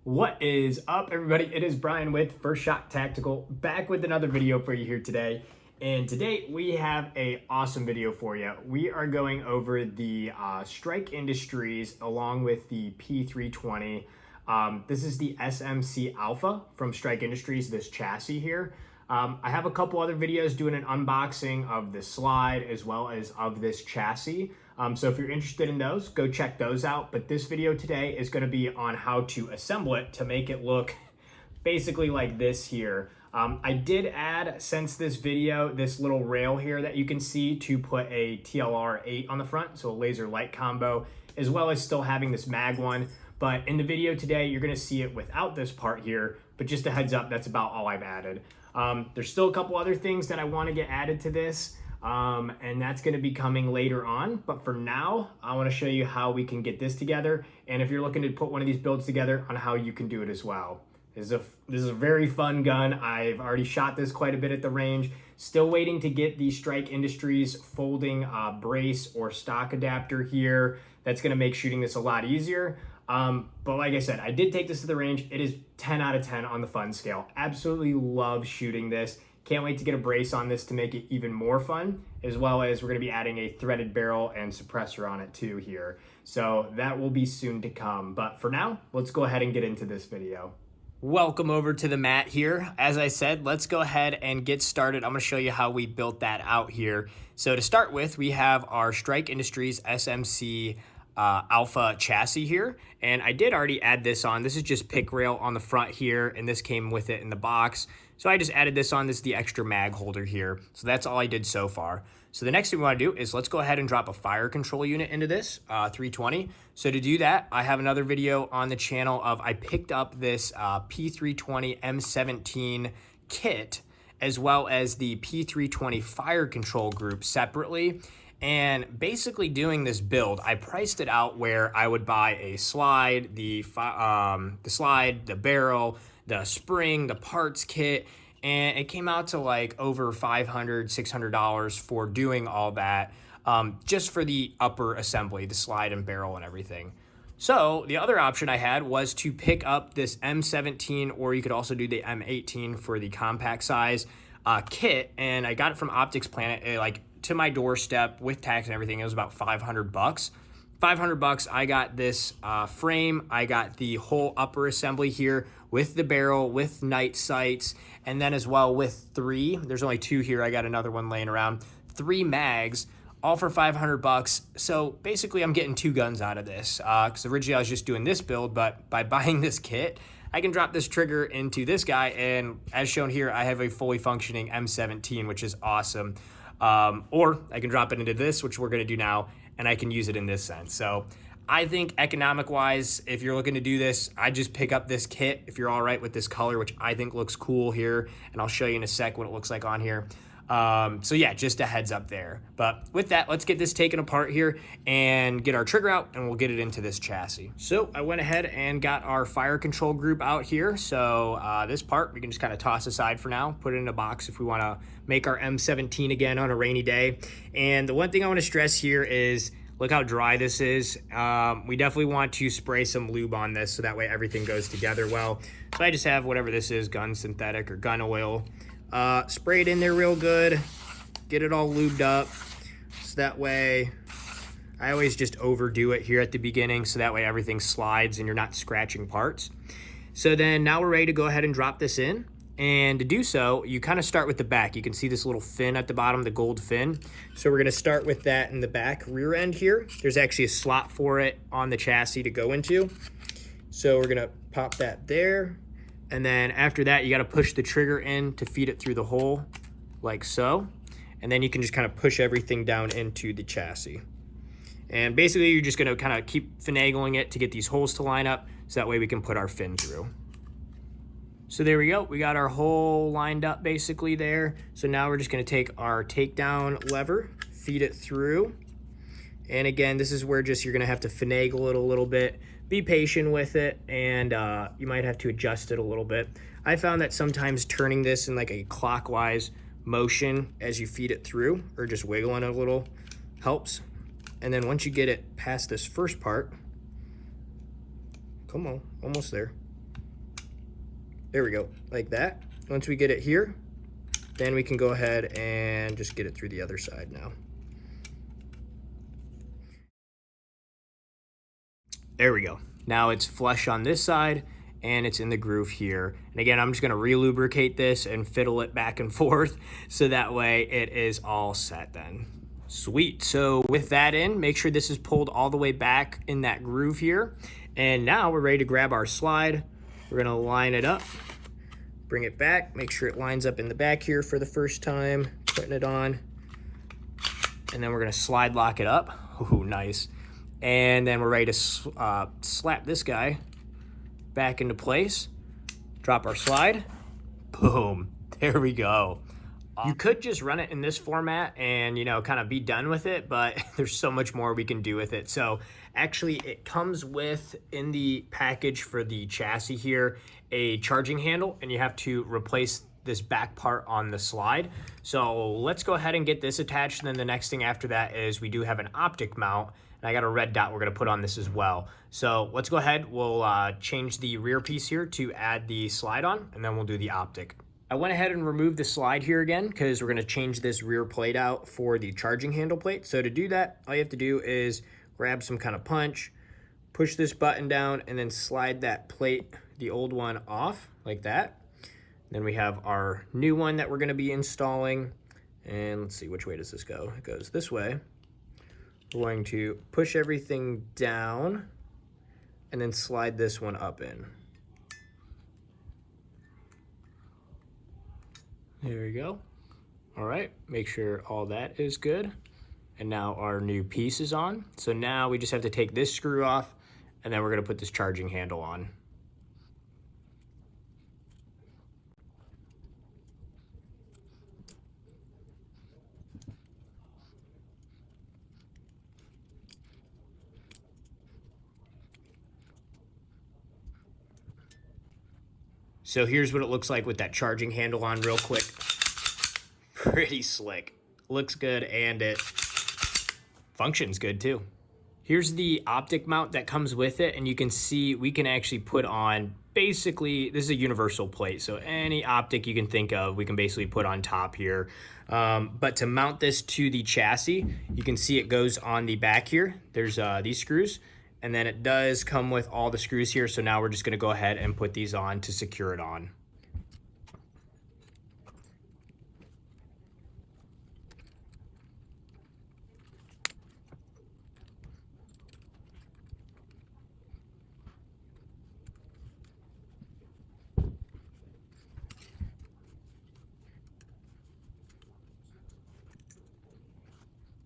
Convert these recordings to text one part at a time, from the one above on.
What is up, everybody? It is Brian with First Shot Tactical, back with another video for you here today. And today we have an awesome video for you. We are going over the Strike Industries along with the P320. This is the SMC Alpha from Strike Industries, this chassis here. I have a couple other videos doing an unboxing of the slide as well as of this chassis. So if you're interested in those, go check those out. But this video today is going to be on how to assemble it to make it look basically like this here. I did add, since this video, this little rail here that you can see to put a TLR 8 on the front, so a laser light combo, as well as still having this mag one. But in the video today, you're going to see it without this part here. But just a heads up, that's about all I've added. There's still a couple other things that I want to get added to this. And that's going to be coming later on. But for now, I want to show you how we can get this together. And if you're looking to put one of these builds together, on how you can do it as well. This is a very fun gun. I've already shot this quite a bit at the range. Still waiting to get the Strike Industries folding brace or stock adapter here. That's going to make shooting this a lot easier. But like I said, I did take this to the range. It is 10 out of 10 on the fun scale. Absolutely love shooting this. Can't wait to get a brace on this to make it even more fun, as well as we're going to be adding a threaded barrel and suppressor on it too here. So that will be soon to come. But for now, let's go ahead and get into this video. Welcome over to the mat here. As I said, let's go ahead and get started. I'm going to show you how we built that out here. So to start with, we have our Strike Industries SMC Alpha chassis here, and I did already add this on. This is just pick rail on the front here, and this came with it in the box. So I just added this on. This is the extra mag holder here. So that's all I did so far. So the next thing we want to do is let's go ahead and drop a fire control unit into this 320. So to do that, I have another video on the channel of I picked up this P320 M17 kit as well as the P320 fire control group separately. And basically doing this build, I priced it out where I would buy a slide, the barrel, the spring, the parts kit, and it came out to like over $500, $600 for doing all that, just for the upper assembly, the slide and barrel and everything. So the other option I had was to pick up this M17, or you could also do the M18 for the compact size kit, and I got it from Optic's Planet, to my doorstep with tax and everything. It was about 500 bucks. 500 bucks, I got this frame. I got the whole upper assembly here with the barrel, with night sights, and then as well with there's only two here. I got another one laying around, 3 mags, all for 500 bucks. So basically I'm getting 2 guns out of this, because originally I was just doing this build, but by buying this kit, I can drop this trigger into this guy, and as shown here, I have a fully functioning M17, which is awesome. Or I can drop it into this, which we're going to do now, and I can use it in this sense. So I think economic wise, if you're looking to do this, I just pick up this kit if you're all right with this color, which I think looks cool here, and I'll show you in a sec what it looks like on here. So yeah, just a heads up there. But with that, let's get this taken apart here and get our trigger out, and we'll get it into this chassis. So I went ahead and got our fire control group out here. So this part we can just kind of toss aside for now, put it in a box if we want to make our M17 again on a rainy day. And the one thing I want to stress here is look how dry this is. We definitely want to spray some lube on this so that way everything goes together well. So I just have whatever this is, gun synthetic or gun oil. Spray it in there real good, get it all lubed up, so that way, I always just overdo it here at the beginning, so that way everything slides and you're not scratching parts. So then now we're ready to go ahead and drop this in, and to do so, you kind of start with the back. You can see this little fin at the bottom, the gold fin. So we're going to start with that in the back rear end here. There's actually a slot for it on the chassis to go into. So we're going to pop that there. And then after that, you got to push the trigger in to feed it through the hole like so. And then you can just kind of push everything down into the chassis. And basically, you're just going to kind of keep finagling it to get these holes to line up, so that way we can put our fin through. So there we go. We got our hole lined up basically there. So now we're just going to take our takedown lever, feed it through. And again, this is where just you're going to have to finagle it a little bit. Be patient with it, and you might have to adjust it a little bit. I found that sometimes turning this in like a clockwise motion as you feed it through, or just wiggling it a little, helps. And then once you get it past this first part, come on, almost there. There we go, like that. Once we get it here, then we can go ahead and just get it through the other side now. There we go. Now it's flush on this side and it's in the groove here. And again, I'm just gonna re-lubricate this and fiddle it back and forth so that way it is all set then. Sweet, so with that in, make sure this is pulled all the way back in that groove here. And now we're ready to grab our slide. We're gonna line it up, bring it back, make sure it lines up in the back here for the first time, putting it on. And then we're gonna slide lock it up. Ooh, nice. And then we're ready to slap this guy back into place. Drop our slide. Boom. There we go. You could just run it in this format and, you know, kind of be done with it, but there's so much more we can do with it. So actually it comes with, in the package for the chassis here, a charging handle, and you have to replace this back part on the slide. So let's go ahead and get this attached. And then the next thing after that is we do have an Optic mount. I got a red dot we're gonna put on this as well. So let's go ahead, we'll change the rear piece here to add the slide on, and then we'll do the Optic. I went ahead and removed the slide here again because we're gonna change this rear plate out for the charging handle plate. So to do that, all you have to do is grab some kind of punch, push this button down, and then slide that plate, the old one, off like that. Then we have our new one that we're gonna be installing. And let's see, which way does this go? It goes this way. We're going to push everything down and then slide this one up in. There we go. All right, make sure all that is good. And now our new piece is on. So now we just have to take this screw off, and then we're gonna put this charging handle on. So here's what it looks like with that charging handle on real quick. Pretty slick. Looks good, and it functions good too. Here's the Optic mount that comes with it, and you can see we can actually put on, basically, this is a universal plate, so any Optic you can think of, we can basically put on top here. But to mount this to the chassis, you can see it goes on the back here. There's these screws. And then it does come with all the screws here. So now we're just gonna go ahead and put these on to secure it on.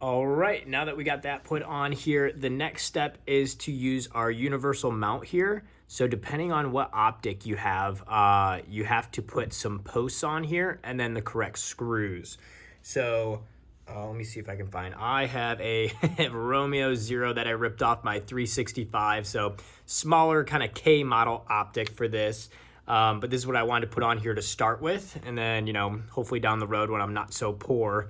All right, now that we got that put on here, the next step is to use our universal mount here. So depending on what Optic you have to put some posts on here and then the correct screws. So let me see if I can find, I have a Romeo Zero that I ripped off my 365. So smaller kind of K model Optic for this. But this is what I wanted to put on here to start with. And then, you know, hopefully down the road when I'm not so poor,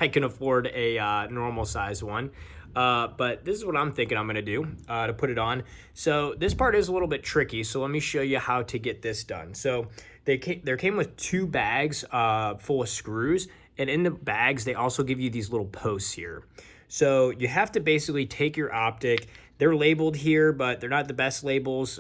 I can afford a normal size one. But this is what I'm thinking I'm gonna do to put it on. So this part is a little bit tricky. So let me show you how to get this done. So there came with 2 bags full of screws. And in the bags, they also give you these little posts here. So you have to basically take your Optic. They're labeled here, but they're not the best labels.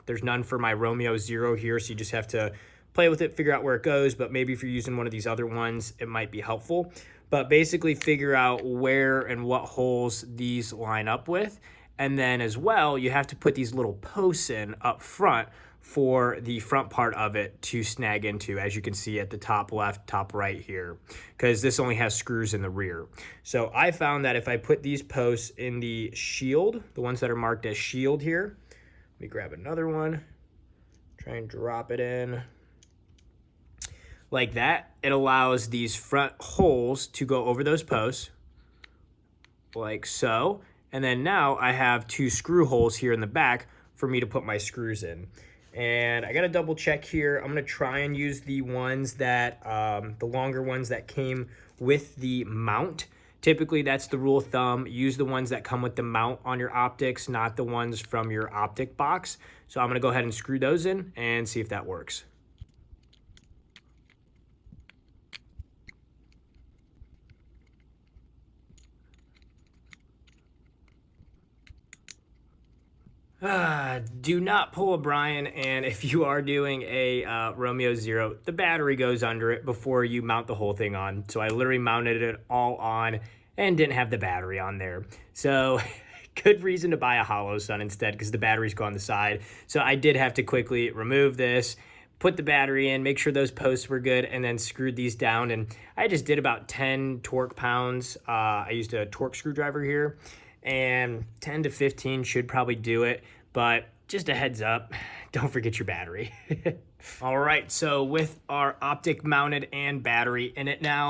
There's none for my Romeo Zero here, so you just have to play with it, figure out where it goes, but maybe if you're using one of these other ones, it might be helpful. But basically figure out where and what holes these line up with. And then as well, you have to put these little posts in up front for the front part of it to snag into, as you can see at the top left, top right here, because this only has screws in the rear. So I found that if I put these posts in the shield, the ones that are marked as shield here, let me grab another one, try and drop it in like that. It allows these front holes to go over those posts like so. And then now I have 2 screw holes here in the back for me to put my screws in. And I gotta double check here. I'm gonna try and use the ones that, the longer ones that came with the mount. Typically that's the rule of thumb. Use the ones that come with the mount on your Optics, not the ones from your Optic box. So I'm gonna go ahead and screw those in and see if that works. Do not pull a Brian, and if you are doing a Romeo Zero, the battery goes under it before you mount the whole thing on. So I literally mounted it all on and didn't have the battery on there. So good reason to buy a hollow sun instead, because the batteries go on the side. So I did have to quickly remove this, put the battery in, make sure those posts were good, and then screwed these down. And I just did about 10 torque pounds. I used a torque screwdriver here, and 10 to 15 should probably do it, but just a heads up, don't forget your battery. All right, so with our Optic mounted and battery in it now,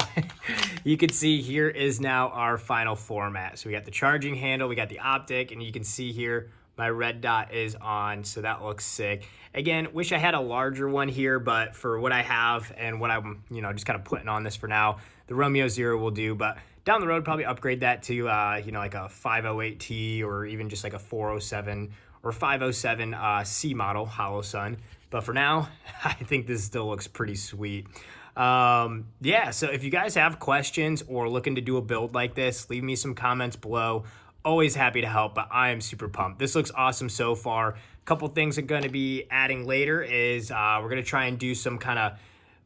you can see here is now our final format. So we got the charging handle, we got the Optic, and you can see here my red dot is on, so that looks sick. Again, wish I had a larger one here, but for what I have and what I'm, just kind of putting on this for now, the Romeo Zero will do. But down the road, probably upgrade that to, like a 508T or even just like a 407 or 507 C model hollow sun. But for now, I think this still looks pretty sweet. Yeah, so if you guys have questions or looking to do a build like this, leave me some comments below. Always happy to help, but I am super pumped. This looks awesome so far. A couple things I'm going to be adding later is we're going to try and do some kind of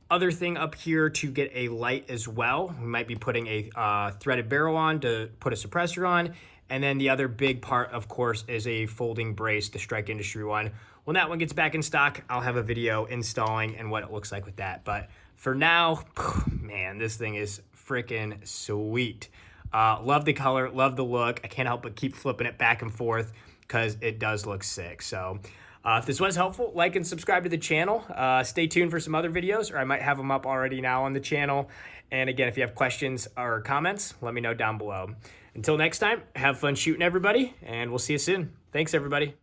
other thing up here to get a light as well. We might be putting a threaded barrel on to put a suppressor on. And then the other big part, of course, is a folding brace, the Strike Industry one. When that one gets back in stock, I'll have a video installing and what it looks like with that. But for now, man, this thing is freaking sweet. Love the color, love the look. I can't help but keep flipping it back and forth because it does look sick. So if this was helpful, like and subscribe to the channel. Stay tuned for some other videos, or I might have them up already now on the channel. And again, if you have questions or comments, let me know down below. Until next time, have fun shooting, everybody, and we'll see you soon. Thanks, everybody.